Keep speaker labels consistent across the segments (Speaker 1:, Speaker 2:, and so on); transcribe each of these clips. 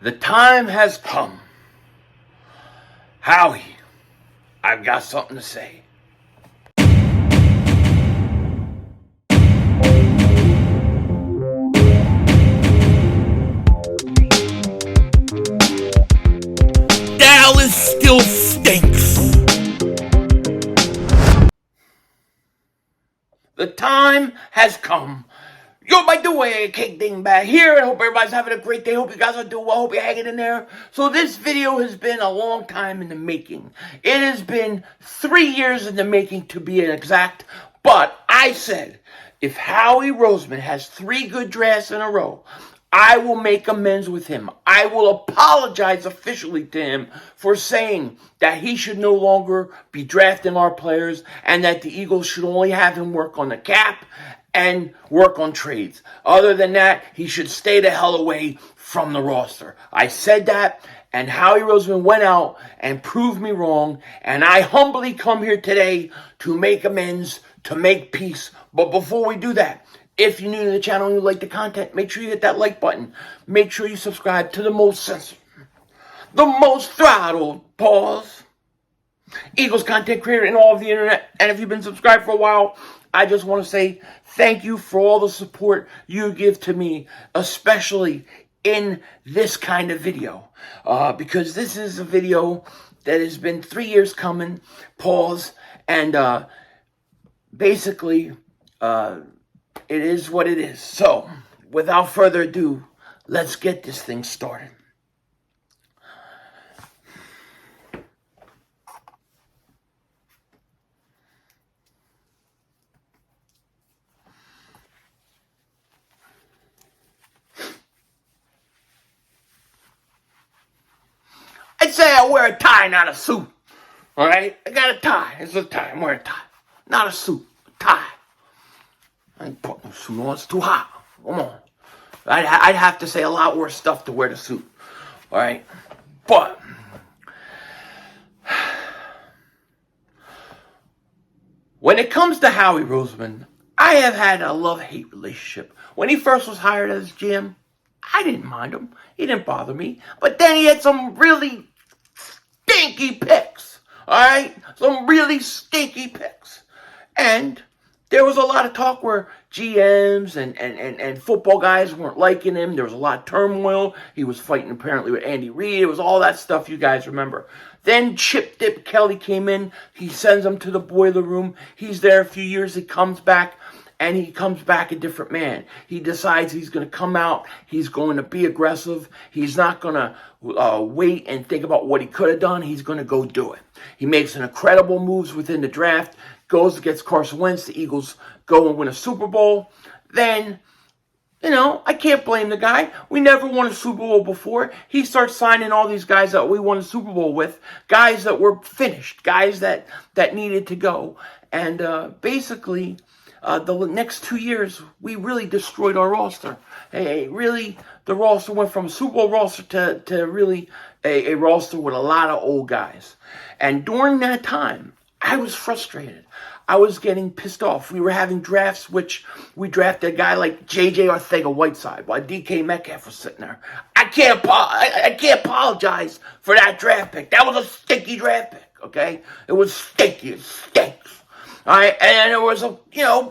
Speaker 1: The time has come. Howie, I've got something to say. Dallas still stinks. The time has come. Yo, by the way, Cake Dingbat here, and I hope everybody's having a great day. Hope you guys are doing well. Hope you're hanging in there. So this video has been a long time in the making. It has been 3 years in the making, to be exact. But I said, if Howie Roseman has 3 good drafts in a row, I will make amends with him. I will apologize officially to him for saying that he should no longer be drafting our players and that the Eagles should only have him work on the cap and work on trades. Other than that, he should stay the hell away from the roster. I said that, and Howie Roseman went out and proved me wrong, and I humbly come here today to make amends, to make peace. But before we do that, if you're new to the channel and you like the content, make sure you hit that like button. Make sure you subscribe to the most censored, the most throttled, Eagles content creator in all of the internet. And if you've been subscribed for a while, I just want to say thank you for all the support you give to me, especially in this kind of video. Because this is a video that has been 3 years coming, and basically, it is what it is. So, without further ado, let's get this thing started. I'd say I wear a tie, not a suit. All right? I got a tie. It's a tie. I'm wearing a tie. Not a suit. A tie. I ain't putting a suit on. It's too hot. Come on. I'd have to say a lot worse stuff to wear the suit. All right? But when it comes to Howie Roseman, I have had a love-hate relationship. When he first was hired as GM, I didn't mind him. He didn't bother me. But then he had some really stinky picks. All right? Some really stinky picks. And there was a lot of talk where GMs and football guys weren't liking him. There was a lot of turmoil. He was fighting apparently with Andy Reid. It was all that stuff you guys remember. Then Chip Dip Kelly came in. He sends him to the boiler room. He's there a few years. He comes back. And he comes back a different man. He decides he's going to come out. He's going to be aggressive. He's not going to wait and think about what he could have done. He's going to go do it. He makes an incredible moves within the draft. Goes against Carson Wentz. The Eagles go and win a Super Bowl. Then, you know, I can't blame the guy. We never won a Super Bowl before. He starts signing all these guys that we won a Super Bowl with. Guys that were finished. Guys that needed to go. And basically, the next 2 years, we really destroyed our roster. Really, the roster went from a Super Bowl roster to really a roster with a lot of old guys. And during that time, I was frustrated. I was getting pissed off. We were having drafts, which we drafted a guy like J.J. Arcega-Whiteside while D.K. Metcalf was sitting there. I can't apologize for that draft pick. That was a stinky draft pick, okay? It was stinky. It stinks. All right, and there was a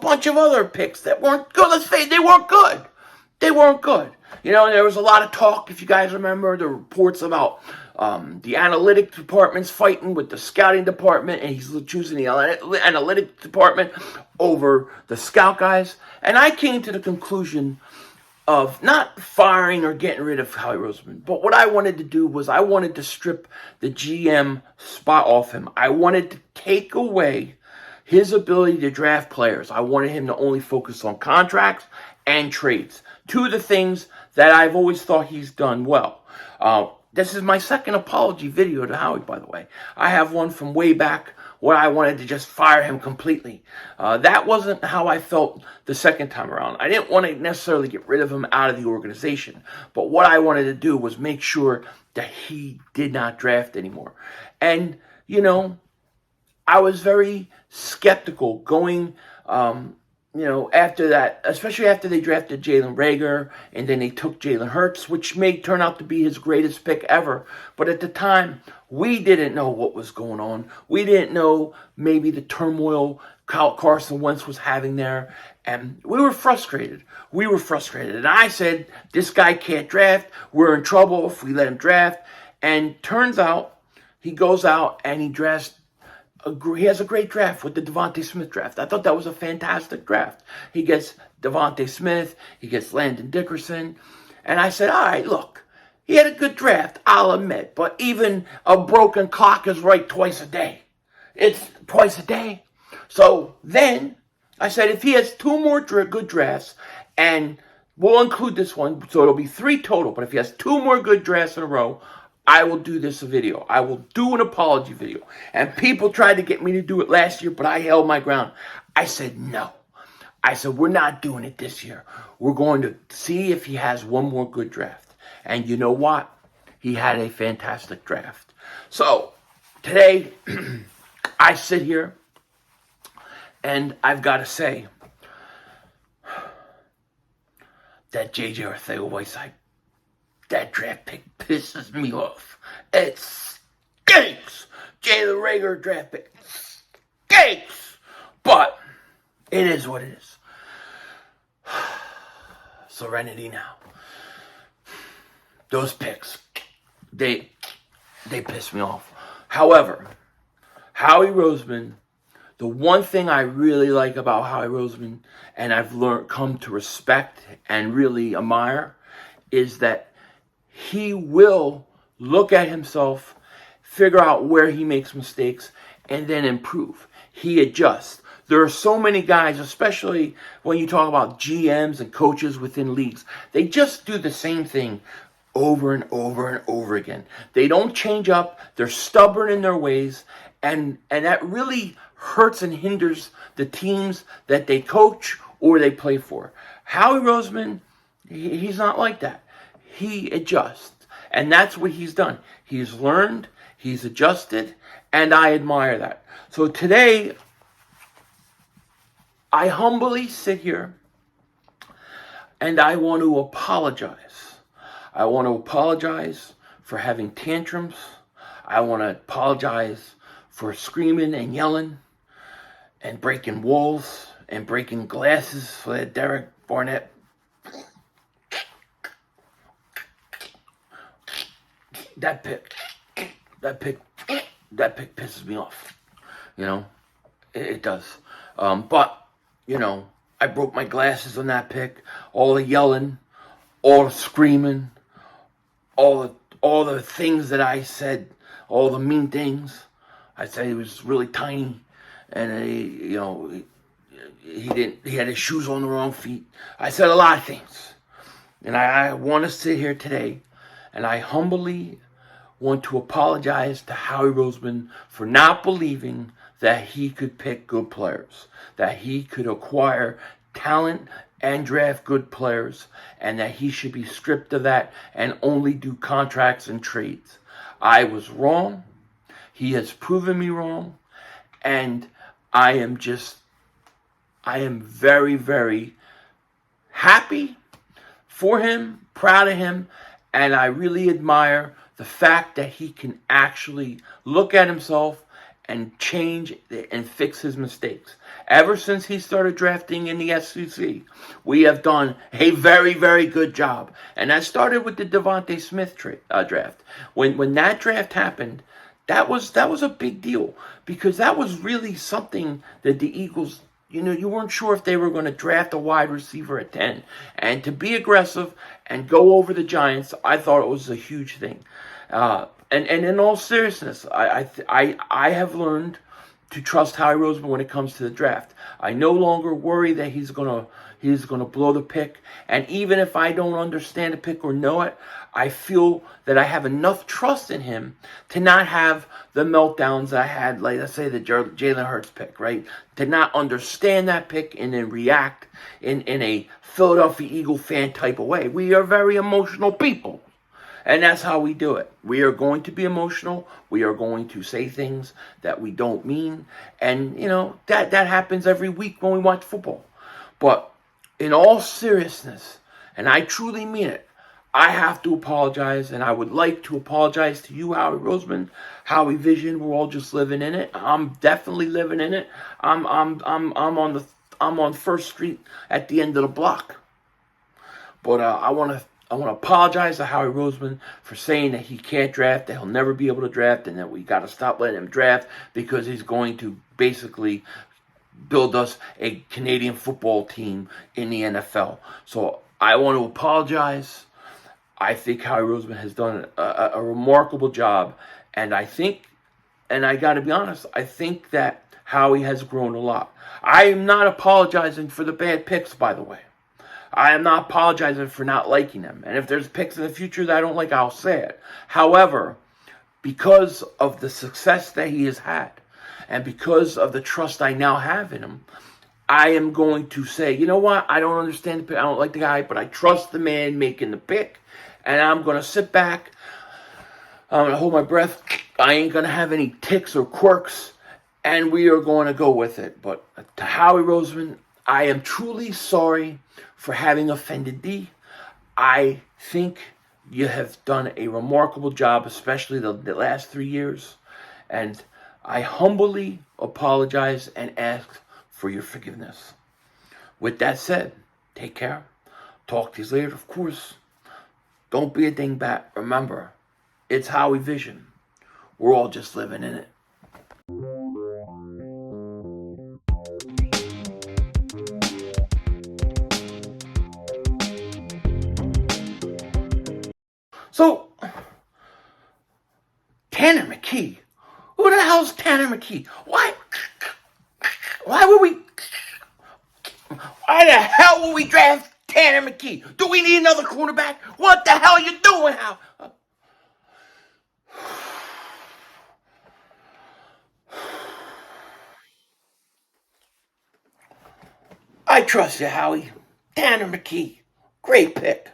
Speaker 1: bunch of other picks that weren't good. Let's face it, they weren't good. They weren't good. You know, there was a lot of talk, if you guys remember, the reports about the analytic department's fighting with the scouting department, and he's choosing the analytic department over the scout guys. And I came to the conclusion of not firing or getting rid of Howie Roseman, but what I wanted to do was I wanted to strip the GM spot off him. I wanted to take away his ability to draft players. I wanted him to only focus on contracts and trades. 2 of the things that I've always thought he's done well. This is my second apology video to Howie, by the way. I have one from way back where I wanted to just fire him completely. That wasn't how I felt the second time around. I didn't want to necessarily get rid of him out of the organization. But what I wanted to do was make sure that he did not draft anymore. And, you know, I was very skeptical going after that, especially after they drafted Jalen Reagor, and then they took Jalen Hurts, which may turn out to be his greatest pick ever. But at the time, we didn't know what was going on. We didn't know maybe the turmoil Carson Wentz was having there. And we were frustrated. And I said, this guy can't draft. We're in trouble if we let him draft. And turns out, he goes out and he drafts. He has a great draft with the Devontae Smith draft. I thought that was a fantastic draft. He gets Devontae Smith. He gets Landon Dickerson. And I said, all right, look, he had a good draft, I'll admit. But even a broken clock is right twice a day. It's twice a day. So then I said, if he has 2 more good drafts, and we'll include this one, so it'll be 3 total. But if he has 2 more good drafts in a row, I will do this video. I will do an apology video. And people tried to get me to do it last year, but I held my ground. I said no. I said, we're not doing it this year. We're going to see if he has 1 more good draft. And you know what? He had a fantastic draft. So today, I sit here, and I've got to say that J.J. Arcega-Whiteside, that draft pick pisses me off. It stinks. Jalen Reagor draft pick stinks. But it is what it is. Serenity now. Those picks, they piss me off. However, Howie Roseman, the one thing I really like about Howie Roseman, and I've come to respect and really admire, is that he will look at himself, figure out where he makes mistakes, and then improve. He adjusts. There are so many guys, especially when you talk about GMs and coaches within leagues, they just do the same thing over and over and over again. They don't change up. They're stubborn in their ways, and that really hurts and hinders the teams that they coach or they play for. Howie Roseman, he's not like that. He adjusts. And that's what he's done. He's learned, he's adjusted, and I admire that. So today, I humbly sit here and I want to apologize. I want to apologize for having tantrums. I want to apologize for screaming and yelling and breaking walls and breaking glasses for that Derek Barnett. That pick pisses me off. It does. But, I broke my glasses on that pick. All the yelling, all the screaming, all the things that I said, all the mean things. I said he was really tiny, and he had his shoes on the wrong feet. I said a lot of things, and I want to sit here today, and I humbly want to apologize to Howie Roseman for not believing that he could pick good players, that he could acquire talent and draft good players, and that he should be stripped of that and only do contracts and trades. I was wrong. He has proven me wrong, and I am very, very happy for him, proud of him, and I really admire the fact that he can actually look at himself and change and fix his mistakes. Ever since he started drafting in the SEC, we have done a very, very good job. And that started with the Devontae Smith draft. When that draft happened, that was a big deal, because that was really something that the Eagles, you weren't sure if they were going to draft a wide receiver at 10. And to be aggressive and go over the Giants, I thought it was a huge thing. And in all seriousness, I have learned to trust Howie Roseman when it comes to the draft. I no longer worry that he's gonna blow the pick. And even if I don't understand the pick or know it, I feel that I have enough trust in him to not have the meltdowns I had, like, let's say, the Jalen Hurts pick, right? To not understand that pick and then react in a Philadelphia Eagle fan type of way. We are very emotional people. And that's how we do it. We are going to be emotional. We are going to say things that we don't mean. And, that happens every week when we watch football. But in all seriousness, and I truly mean it, I have to apologize, and I would like to apologize to you, Howie Roseman, Howie Vision. We're all just living in it. I'm definitely living in it. I'm on First Street at the end of the block. But I want to apologize to Howie Roseman for saying that he can't draft, that he'll never be able to draft, and that we got to stop letting him draft because he's going to basically build us a Canadian football team in the NFL. So I want to apologize. I think Howie Roseman has done a remarkable job, and I think, and I got to be honest, I think that Howie has grown a lot. I am not apologizing for the bad picks, by the way. I am not apologizing for not liking them. And if there's picks in the future that I don't like, I'll say it. However, because of the success that he has had, and because of the trust I now have in him, I am going to say, you know what? I don't understand the pick. I don't like the guy, but I trust the man making the pick. And I'm going to sit back. I'm going to hold my breath. I ain't going to have any ticks or quirks. And we are going to go with it. But to Howie Roseman, I am truly sorry for having offended thee. I think you have done a remarkable job, especially the last 3 years. And I humbly apologize and ask for your forgiveness. With that said, take care. Talk to you later, of course. Don't be a dingbat. Remember, it's Howie Vision. We're all just living in it. So, Tanner McKee. Who the hell's Tanner McKee? Why the hell would we draft Tanner McKee? Do we need another quarterback? What the hell are you doing, Hal? I trust you, Howie. Tanner McKee. Great pick.